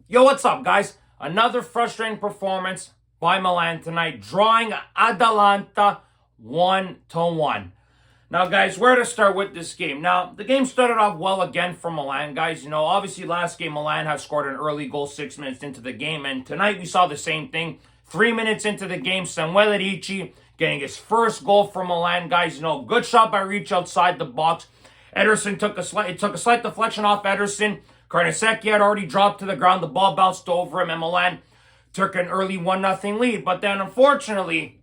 Yo, what's up, guys? Another frustrating performance by Milan tonight, drawing Atalanta 1-1. Now, guys, where to start with this game? Now, the game started off well again for Milan, guys. Obviously, last game, Milan had scored an early goal 6 minutes into the game, and tonight we saw the same thing. 3 minutes into the game, Samuel Ricci getting his first goal for Milan, guys. Good shot by Ricci outside the box. Ederson took a slight deflection off Ederson. Carnesecchi had already dropped to the ground. The ball bounced over him, and Milan took an early 1-0 lead. But then, unfortunately,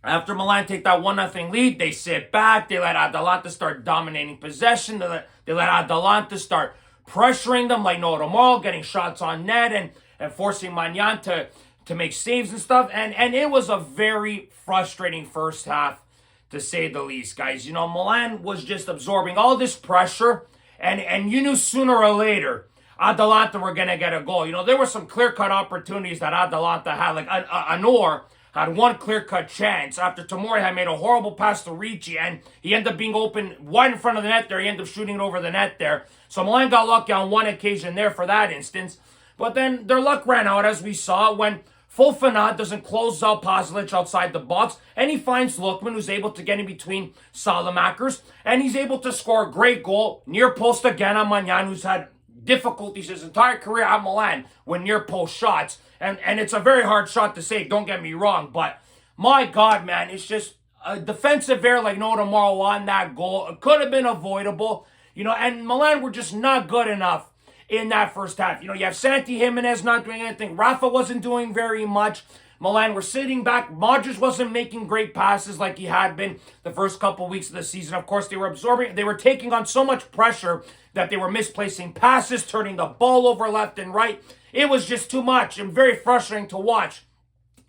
after Milan take that 1-0 lead, they sit back. They let Atalanta start dominating possession. They let Atalanta start pressuring them like no tomorrow, getting shots on net and forcing Milan to make saves and stuff. And it was a very frustrating first half, to say the least, guys. Milan was just absorbing all this pressure. And you knew sooner or later Atalanta were going to get a goal. There were some clear-cut opportunities that Atalanta had. Like Anor had one clear-cut chance after Tomori had made a horrible pass to Ricci, and he ended up being open wide in front of the net there. He ended up shooting it over the net there. So Milan got lucky on one occasion there for that instance. But then their luck ran out, as we saw, when Fofana doesn't close out Pasalic outside the box, and he finds Lookman, who's able to get in between Salamakers, and he's able to score a great goal near post again on Maignan, who's had difficulties his entire career at Milan with near post shots, and it's a very hard shot to save, don't get me wrong, but my God, man, it's just a defensive error like no tomorrow on that goal. It could have been avoidable, and Milan were just not good enough in that first half. You have Santi Jimenez not doing anything. Rafa wasn't doing very much. Milan were sitting back. Modric wasn't making great passes like he had been the first couple weeks of the season. Of course, they were taking on so much pressure that they were misplacing passes, turning the ball over left and right. It was just too much and very frustrating to watch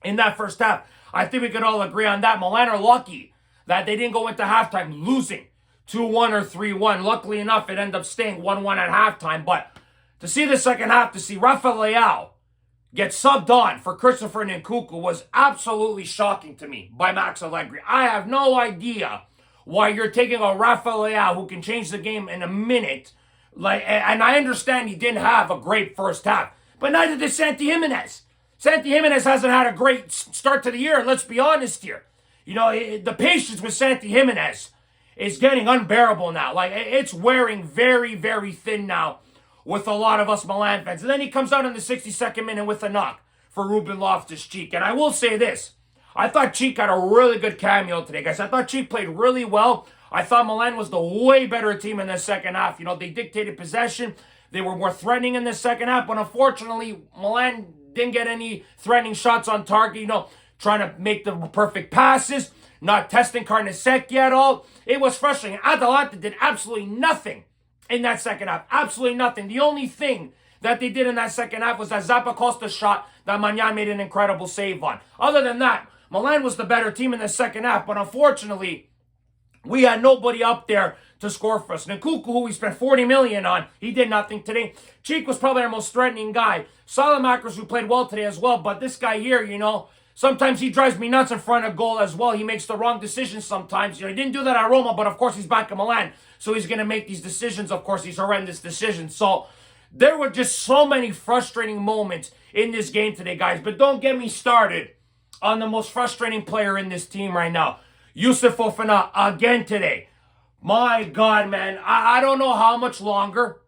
in that first half. I think we could all agree on that. Milan are lucky that they didn't go into halftime losing 2-1 or 3-1. Luckily enough, it ended up staying 1-1 at halftime, but to see the second half, to see Rafa Leao get subbed on for Christopher Nkunku was absolutely shocking to me by Max Allegri. I have no idea why you're taking a Rafa Leao who can change the game in a minute. And I understand he didn't have a great first half, but neither did Santi Jimenez. Santi Jimenez hasn't had a great start to the year, let's be honest here. The patience with Santi Jimenez is getting unbearable now. It's wearing very, very thin now with a lot of us Milan fans. And then he comes out in the 62nd minute with a knock for Ruben Loftus-Cheek. And I will say this. I thought Cheek had a really good cameo today, guys. I thought Cheek played really well. I thought Milan was the way better team in the second half. They dictated possession. They were more threatening in the second half. But unfortunately, Milan didn't get any threatening shots on target. Trying to make the perfect passes. Not testing Carnesecchi at all. It was frustrating. Atalanta did absolutely nothing in that second half. Absolutely nothing. The only thing that they did in that second half was that Zappacosta shot that Maignan made an incredible save on. Other than that, Milan was the better team in the second half, but unfortunately, we had nobody up there to score for us. Nkunku, who we spent 40 million on, he did nothing today. Cheek was probably our most threatening guy. Salamakers, who played well today as well, but this guy here, sometimes he drives me nuts in front of goal as well. He makes the wrong decisions sometimes. He didn't do that at Roma, but of course he's back in Milan. So he's going to make these decisions, of course, these horrendous decisions. So there were just so many frustrating moments in this game today, guys. But don't get me started on the most frustrating player in this team right now. Youssouf Fofana again today. My God, man. I don't know how much longer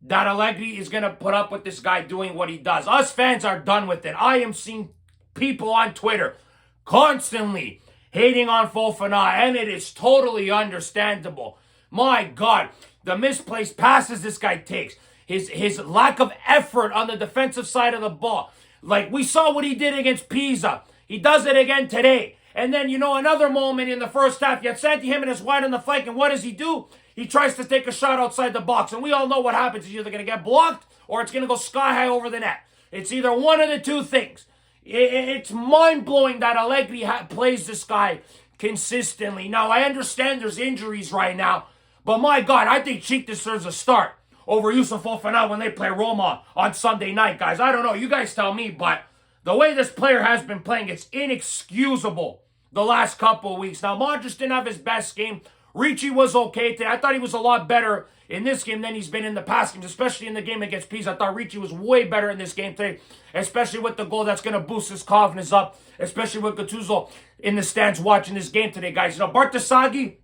that Allegri is going to put up with this guy doing what he does. Us fans are done with it. I am seeing people on Twitter constantly hating on Fofana, and it is totally understandable. My God, the misplaced passes this guy takes, his lack of effort on the defensive side of the ball. Like we saw what he did against Pisa. He does it again today. And then, another moment in the first half, you had Santi Jimenez wide on the flank, and what does he do? He tries to take a shot outside the box, and we all know what happens. He's either going to get blocked or it's going to go sky high over the net. It's either one of the two things. It's mind-blowing that Allegri plays this guy consistently. Now, I understand there's injuries right now, but my God, I think Cheek deserves a start over Youssouf Fofana when they play Roma on Sunday night, guys. I don't know. You guys tell me, but the way this player has been playing, it's inexcusable the last couple of weeks. Now, Modric didn't have his best game. Ricci was okay today. I thought he was a lot better in this game than he's been in the past games, especially in the game against Pisa. I thought Ricci was way better in this game today, especially with the goal that's going to boost his confidence up, especially with Gattuso in the stands watching this game today, guys. Bartasaghi,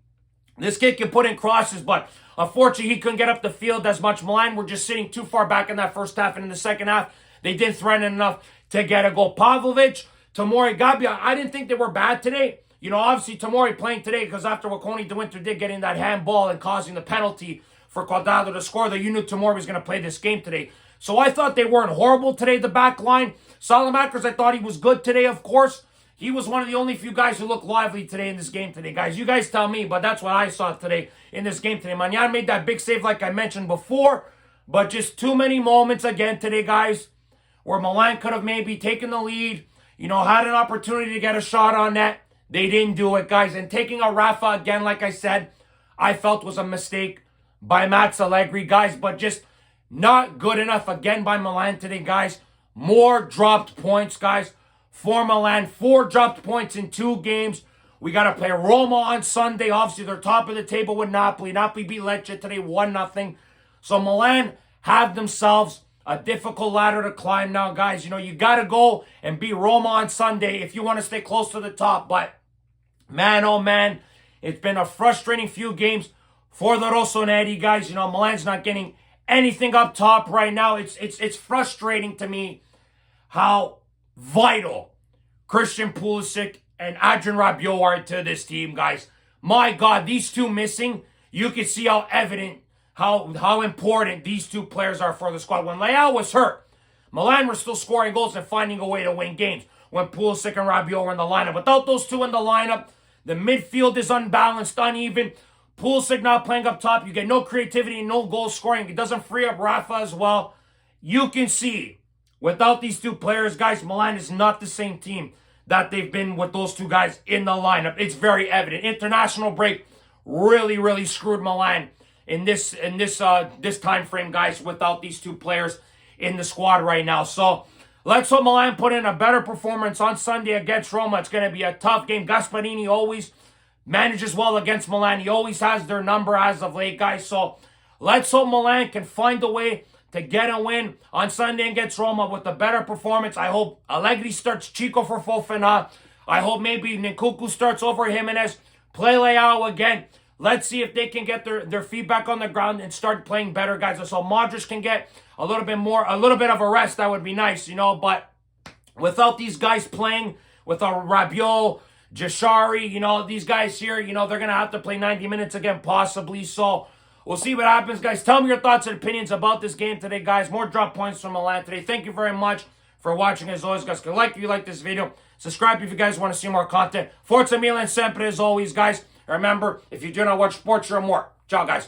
this kid can put in crosses, but unfortunately, he couldn't get up the field as much. Milan were just sitting too far back in that first half, and in the second half, they didn't threaten enough to get a goal. Pavlovic, Tomori, Gabbia, I didn't think they were bad today. Obviously, Tomori playing today because after what Coney De Winter did, getting that handball and causing the penalty for Cuadrado to score, that you knew Tomori was going to play this game today. So I thought they weren't horrible today, the back line. Salamakers, I thought he was good today, of course. He was one of the only few guys who looked lively today in this game today, guys. You guys tell me, but that's what I saw today in this game today. Magnan made that big save like I mentioned before, but just too many moments again today, guys, where Milan could have maybe taken the lead, had an opportunity to get a shot on net. They didn't do it, guys. And taking a Rafa again, like I said, I felt was a mistake by Max Allegri, guys, but just not good enough again by Milan today, guys. More dropped points, guys, for Milan. 4 dropped points in 2 games. We got to play Roma on Sunday. Obviously, they're top of the table with Napoli. Napoli beat Lecce today 1-0. So Milan have themselves a difficult ladder to climb now, guys. You got to go and beat Roma on Sunday if you want to stay close to the top. But, man, oh, man, it's been a frustrating few games for the Rossoneri, guys. Milan's not getting anything up top right now. It's frustrating to me how vital Christian Pulisic and Adrian Rabiot are to this team, guys. My God, these two missing, you can see how evident, how important these two players are for the squad. When Leao was hurt, Milan were still scoring goals and finding a way to win games when Pulisic and Rabiot were in the lineup. Without those two in the lineup, the midfield is unbalanced, uneven. Pulisic not playing up top. You get no creativity, no goal scoring. It doesn't free up Rafa as well. You can see, without these two players, guys, Milan is not the same team that they've been with those two guys in the lineup. It's very evident. International break really, really screwed Milan in this time frame, guys, without these two players in the squad right now. So let's hope Milan put in a better performance on Sunday against Roma. It's going to be a tough game. Gasparini always manages well against Milan. He always has their number as of late, guys. So let's hope Milan can find a way to get a win on Sunday against Roma with a better performance. I hope Allegri starts Chico for Fofana. I hope maybe Nkunku starts over Jimenez. Play Leao again. Let's see if they can get their feet back on the ground and start playing better, guys. So Modric can get a little bit of a rest. That would be nice, But without these guys playing, with Rabiot, Jashari, these guys here, they're going to have to play 90 minutes again, possibly. So we'll see what happens, guys. Tell me your thoughts and opinions about this game today, guys. More drop points from Milan today. Thank you very much for watching. As always, guys, if you like this video. Subscribe if you guys want to see more content. Forza Milan sempre, as always, guys. Remember, if you do not watch sports, you're more. Ciao, guys.